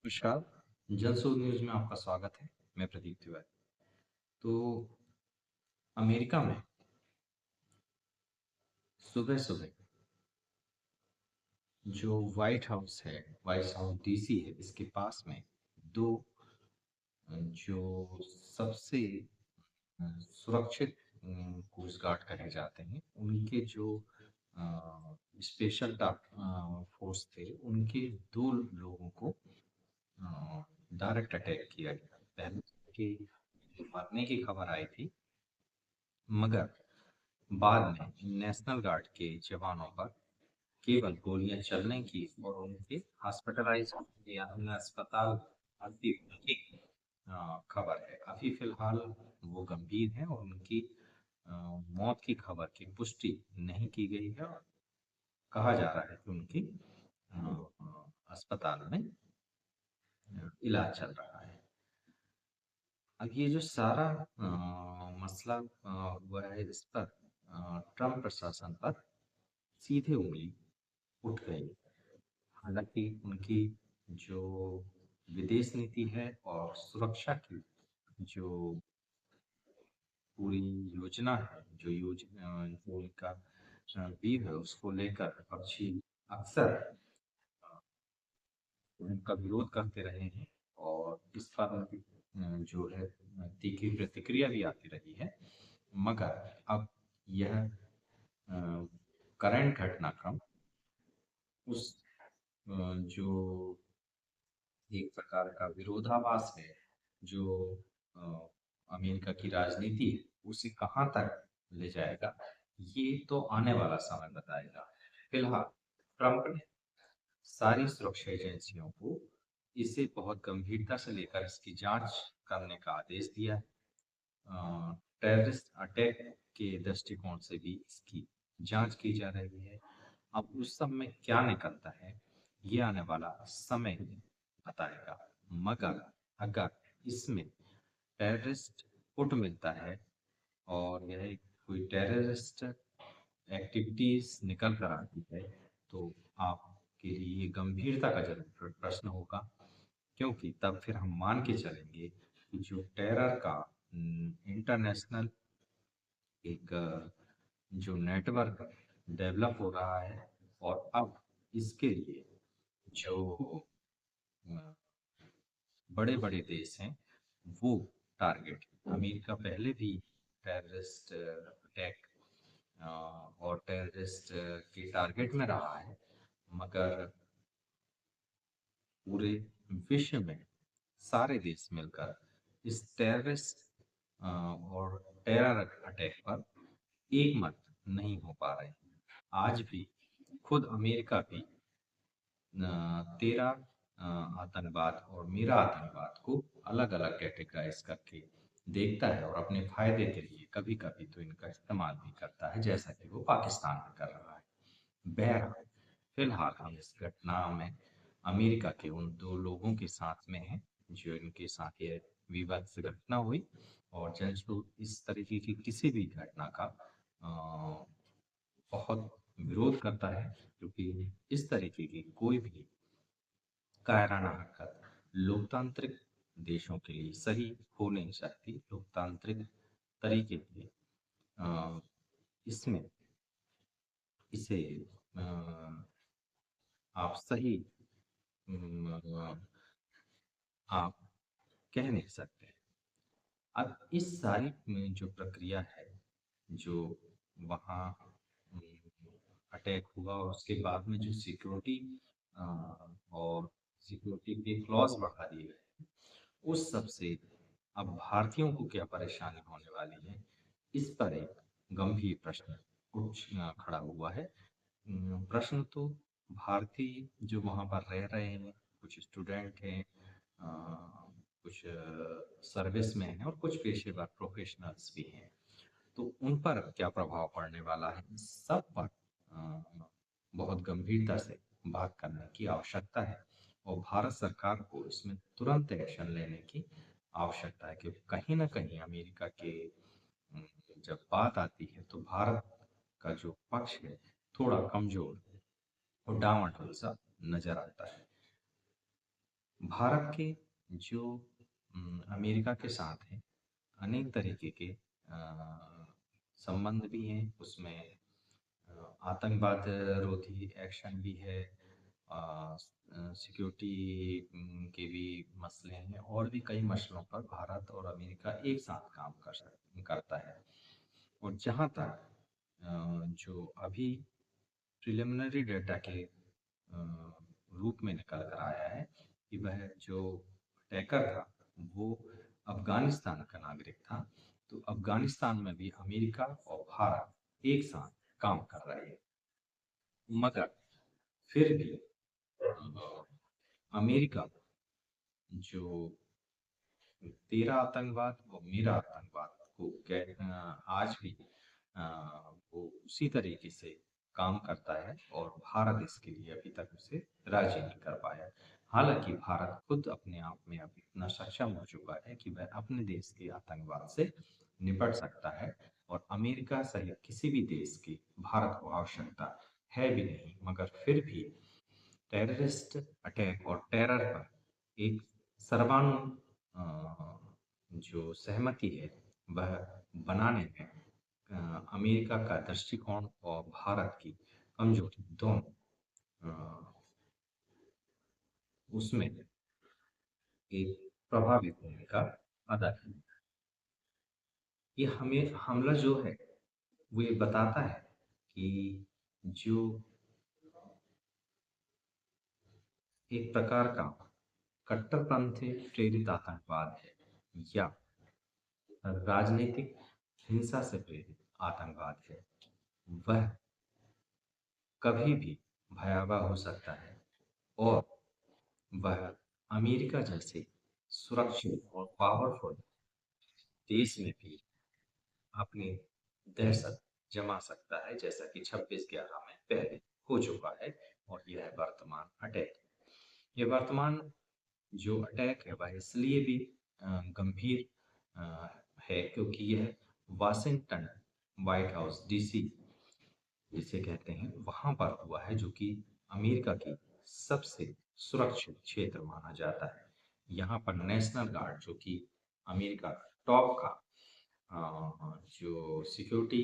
नमस्कार। जलसोध न्यूज़ में आपका स्वागत है। मैं प्रदीप तिवारी। तो अमेरिका में सुबह-सुबह जो व्हाइट हाउस है, व्हाइट हाउस डीसी है, इसके पास में 2 जो सबसे सुरक्षित कोस्ट गार्ड कहे जाते हैं, उनके जो स्पेशल फोर्स थे, उनके 2 लोगों को डायरेक्ट अटैक किया गया। पहले उनके मरने की खबर आई थी, मगर बाद में नेशनल गार्ड के जवानों पर केवल गोलियां चलने की और उनके हॉस्पिटलाइज या उन्हें अस्पताल भर्ती होने की खबर है। अभी फिलहाल वो गंभीर हैं और उनकी मौत की खबर की पुष्टि नहीं की गई है और कहा जा रहा है कि उनकी अस्पताल में इलाज चल रहा है। अब ये जो सारा मसला हुआ है, इस पर ट्रम्प प्रशासन पर सीधे उंगली उठ गई। हालांकि उनकी जो विदेश नीति है और सुरक्षा की जो पूरी योजना है, जो उनका व्यू है, उसको लेकर विपक्षी अक्सर उनका विरोध करते रहे हैं और इस पर जो है तीखी प्रतिक्रिया भी आती रही है। मगर अब यह करंट घटनाक्रम उस जो एक प्रकार का विरोधाभास है, जो अ, अमेरिका की राजनीति है, उसे कहाँ तक ले जाएगा, ये तो आने वाला समय बताएगा। फिलहाल ट्रंप ने सारी सुरक्षा एजेंसियों को इसे बहुत गंभीरता से लेकर इसकी जांच करने का आदेश दिया है। टेररिस्ट अटैक के दृष्टिकोण से भी इसकी जांच की जा रही है। अब उस सब में क्या निकलता है, ये आने वाला समय ही बताएगा। मगर अगर इसमें टेररिस्ट गुट मिलता है और यह कोई टेररिस्ट एक्टिविटीज निकल कर आती है, तो आपके लिए गंभीरता का जरूर प्रश्न होगा, क्योंकि तब फिर हम मान के चलेंगे कि जो टेरर का इंटरनेशनल एक जो नेटवर्क डेवलप हो रहा है, और अब इसके लिए जो बड़े बड़े देश हैं, वो टारगेट, अमेरिका पहले भी टेररिस्ट अटैक और टेररिस्ट के टारगेट में रहा है, मगर पूरे विश्व में सारे देश मिलकर इस टेररिस्ट और टेरर अटैक पर एक मत नहीं हो पा रहे। आज भी खुद अमेरिका भी 13 आतंकवाद और मेरा आतंकवाद को अलग अलग कैटेगराइज करके देखता है और अपने फायदे के लिए कभी कभी तो इनका इस्तेमाल भी करता है, जैसा कि वो पाकिस्तान में कर रहा है। बहरहाल फिलहाल हम इस घटना में अमेरिका के उन 2 लोगों के साथ में हैं, जो इनके साथ ये विवाद से घटना हुई, और जो इस तरीके की किसी भी घटना का बहुत विरोध करता है, क्योंकि इस तरीके की कोई भी कायराना हरकत लोकतांत्रिक देशों के लिए सही हो नहीं सकती। लोकतांत्रिक तरीके से अ, इसमें इसे अ, आप सही आप कह नहीं सकते। अब इस सारी में जो प्रक्रिया है, जो वहाँ अटैक हुआ और उसके बाद में जो सिक्योरिटी और सिक्योरिटी के क्लॉज बढ़ा दिए गए, उस सब से अब भारतीयों को क्या परेशानी होने वाली है, इस पर एक गंभीर प्रश्न खड़ा हुआ है। प्रश्न तो भारतीय जो वहाँ पर रह रहे हैं, कुछ स्टूडेंट हैं, कुछ सर्विस में हैं और कुछ पेशेवर प्रोफेशनल्स भी हैं, तो उन पर क्या प्रभाव पड़ने वाला है, इस सब पर बहुत गंभीरता से बात करने की आवश्यकता है और भारत सरकार को इसमें तुरंत एक्शन लेने की आवश्यकता है, क्योंकि कहीं ना कहीं अमेरिका के जब बात आती है तो भारत का जो पक्ष है थोड़ा कमजोर और डामाडोल सा नजर आता है। भारत के जो अमेरिका के साथ हैं, अनेक तरीके के संबंध भी हैं। उसमें आतंकवाद रोधी एक्शन भी है, सिक्योरिटी के भी मसले हैं, और भी कई मसलों पर भारत और अमेरिका एक साथ काम करता है। और जहाँ तक जो अभी प्रिलिमिनरी डेटा के रूप में निकल कर आया है कि वह जो अटैकर था वो अफगानिस्तान का नागरिक था, तो अफगानिस्तान में भी अमेरिका और भारत एक साथ काम कर रहे हैं। मगर फिर भी अमेरिका जो तेरा आतंकवाद और मेरा आतंकवाद को आज भी अ, वो उसी तरीके से काम करता है, और भारत इसके लिए अभी तक उसे राजी नहीं कर पाया। हालांकि भारत खुद अपने आप में अब इतना सक्षम हो चुका है कि वह अपने देश के आतंकवाद से निपट सकता है, और अमेरिका सहित किसी भी देश की भारत को आवश्यकता है भी नहीं। मगर फिर भी टेररिस्ट अटैक और टेरर पर एक सर्वानु जो सहमति है वह बनाने में अमेरिका का दृष्टिकोण और भारत की कमजोरी दोनों उसमें एक प्रभावी भूमिका अदा की। ये हमें हमला जो है वो ये बताता है कि जो एक प्रकार का कट्टरपंथी प्रेरित आतंकवाद है या राजनीतिक हिंसा से प्रेरित आतंकवाद है, वह कभी भी भयावह हो सकता है, और वह अमेरिका जैसे सुरक्षित और पावरफुल देश में भी अपनी दहशत जमा सकता है, जैसा कि 26/11 में पहले हो चुका है। और यह वर्तमान अटैक, ये वर्तमान जो अटैक है वह इसलिए भी गंभीर अ, है क्योंकि यह वाशिंगटन व्हाइट हाउस डीसी जिसे कहते हैं वहां पर हुआ है, जो कि अमेरिका की सबसे सुरक्षित क्षेत्र माना जाता है। यहाँ पर नेशनल गार्ड जो कि अमेरिका टॉप का जो सिक्योरिटी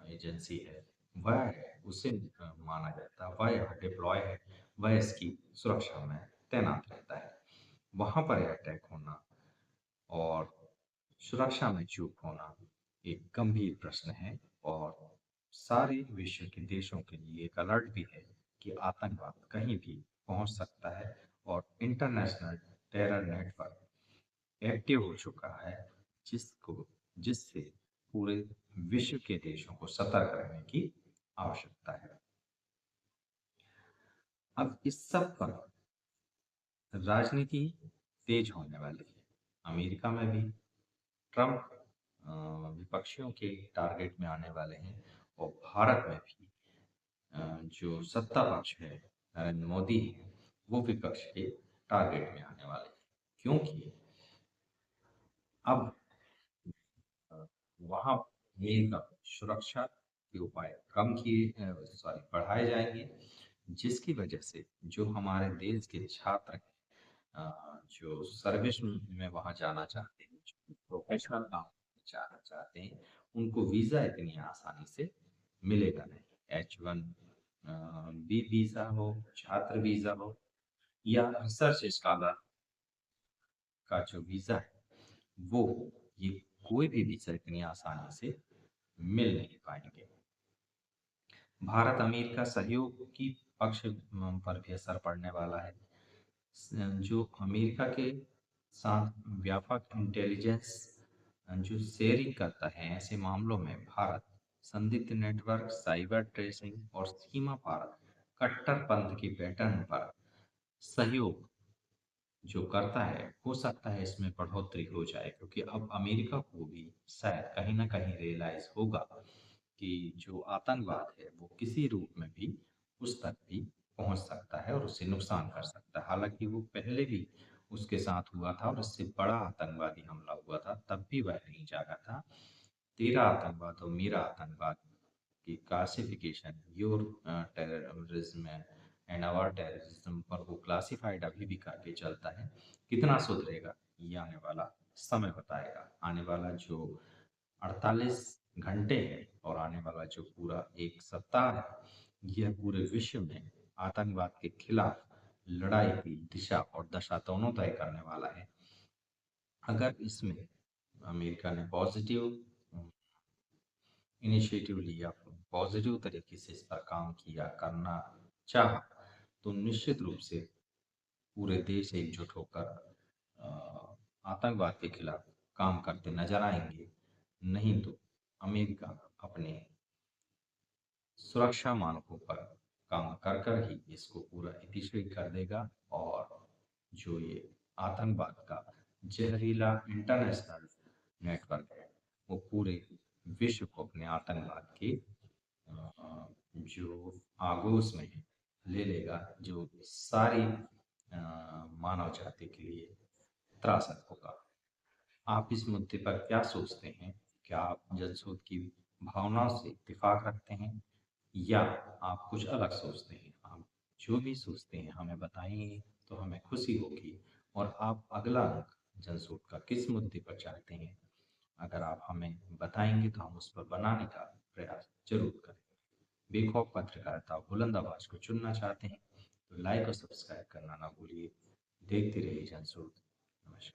एजेंसी है वह है, उसे माना जाता है, वह यहाँ डिप्लॉय है, वह इसकी सुरक्षा में तैनात रहता है। वहां पर अटैक होना और सुरक्षा में चूक होना एक गंभीर प्रश्न है, और सारे विश्व के देशों के लिए एक अलर्ट भी है कि आतंकवाद कहीं भी पहुंच सकता है, और इंटरनेशनल टेरर नेटवर्क एक्टिव हो चुका है, जिससे पूरे विश्व के देशों को सतर्क रहने की आवश्यकता है। अब इस सब पर राजनीति तेज होने वाली है। अमेरिका में भी ट्रंप विपक्षियों के टारगेट में आने वाले हैं, और भारत में भी जो सत्ता पक्ष है नरेंद्र मोदी है वो विपक्ष के टारगेट में आने वाले हैं, क्योंकि अब वहां अमेरिका सुरक्षा के उपाय कम किए सॉरी बढ़ाए जाएंगे, जिसकी वजह से जो हमारे देश के छात्र हैं, जो सर्विस में वहां जाना चाहते हैं, जो प्रोफेशनल काम जाना चाहते हैं, उनको वीजा इतनी आसानी से मिलेगा नहीं। H1B वीजा हो, छात्र वीजा हो, या रिसर्च स्कॉलर का जो वीजा है वो ये कोई भी वीजा इतनी आसानी से मिल नहीं पाएंगे। भारत अमेरिका सहयोग की पक्ष पर भी असर पड़ने वाला है। जो अमेरिका के साथ व्यापक इंटेलिजेंस जो शेयरिंग करता है, ऐसे मामलों में भारत संदिग्ध नेटवर्क, साइबर ट्रेसिंग और सीमा पार कट्टरपंथ की पैटर्न पर सहयोग जो करता है, हो सकता है इसमें बढ़ोतरी हो जाए, क्योंकि अब अमेरिका को भी शायद कहीं ना कहीं रियलाइज होगा कि जो आतंकवाद है वो किसी रूप में भी उस तक भी पहुंच सकता है और उसे नुकसान कर सकता है। हालांकि वो पहले भी उसके साथ हुआ था और इससे बड़ा आतंकवादी हमला हुआ था, तब भी वह नहीं जागा था। तेरा आतंकवाद और मेरा आतंकवाद की classification, your terrorism and our terrorism पर वो क्लासिफाइड अभी भी करके चलता है। कितना सुधरेगा ये आने वाला समय बताएगा। आने वाला जो 48 घंटे है और आने वाला जो पूरा एक सप्ताह है, यह पूरे विश्व में आतंकवाद के खिलाफ लड़ाई की दिशा और दशा दोनों तय करने वाला है। अगर इसमें अमेरिका ने पॉजिटिव इनिशिएटिव लिया, पॉजिटिव तरीके से इस पर काम किया, करना चाहा, तो निश्चित रूप से पूरे देश एकजुट होकर आतंकवाद के खिलाफ काम करते नजर आएंगे। नहीं तो अमेरिका अपने सुरक्षा मानकों पर काम कर कर ही इसको पूरा एफिशिएंट कर देगा और जो ये आतंकवाद का जहरीला इंटरनेशनल नेटवर्क है, वो पूरे विश्व को अपने आतंकवाद के जो आगोश में ले लेगा, जो सारी मानव जाति के लिए त्रासक होगा। आप इस मुद्दे पर क्या सोचते हैं? क्या आप जनशोध की भावनाओं से इत्तेफाक रखते हैं या आप कुछ अलग सोचते हैं? आप जो भी सोचते हैं हमें बताइए तो हमें खुशी होगी। और आप अगला अंक जनशोध का किस मुद्दे पर चाहते हैं, अगर आप हमें बताएंगे तो हम उस पर बनाने का प्रयास जरूर करेंगे। बेखौफ पत्रकारिता बुलंद आवाज को चुनना चाहते हैं तो लाइक और सब्सक्राइब करना ना भूलिए। देखते रहिए जनशोध। नमस्कार।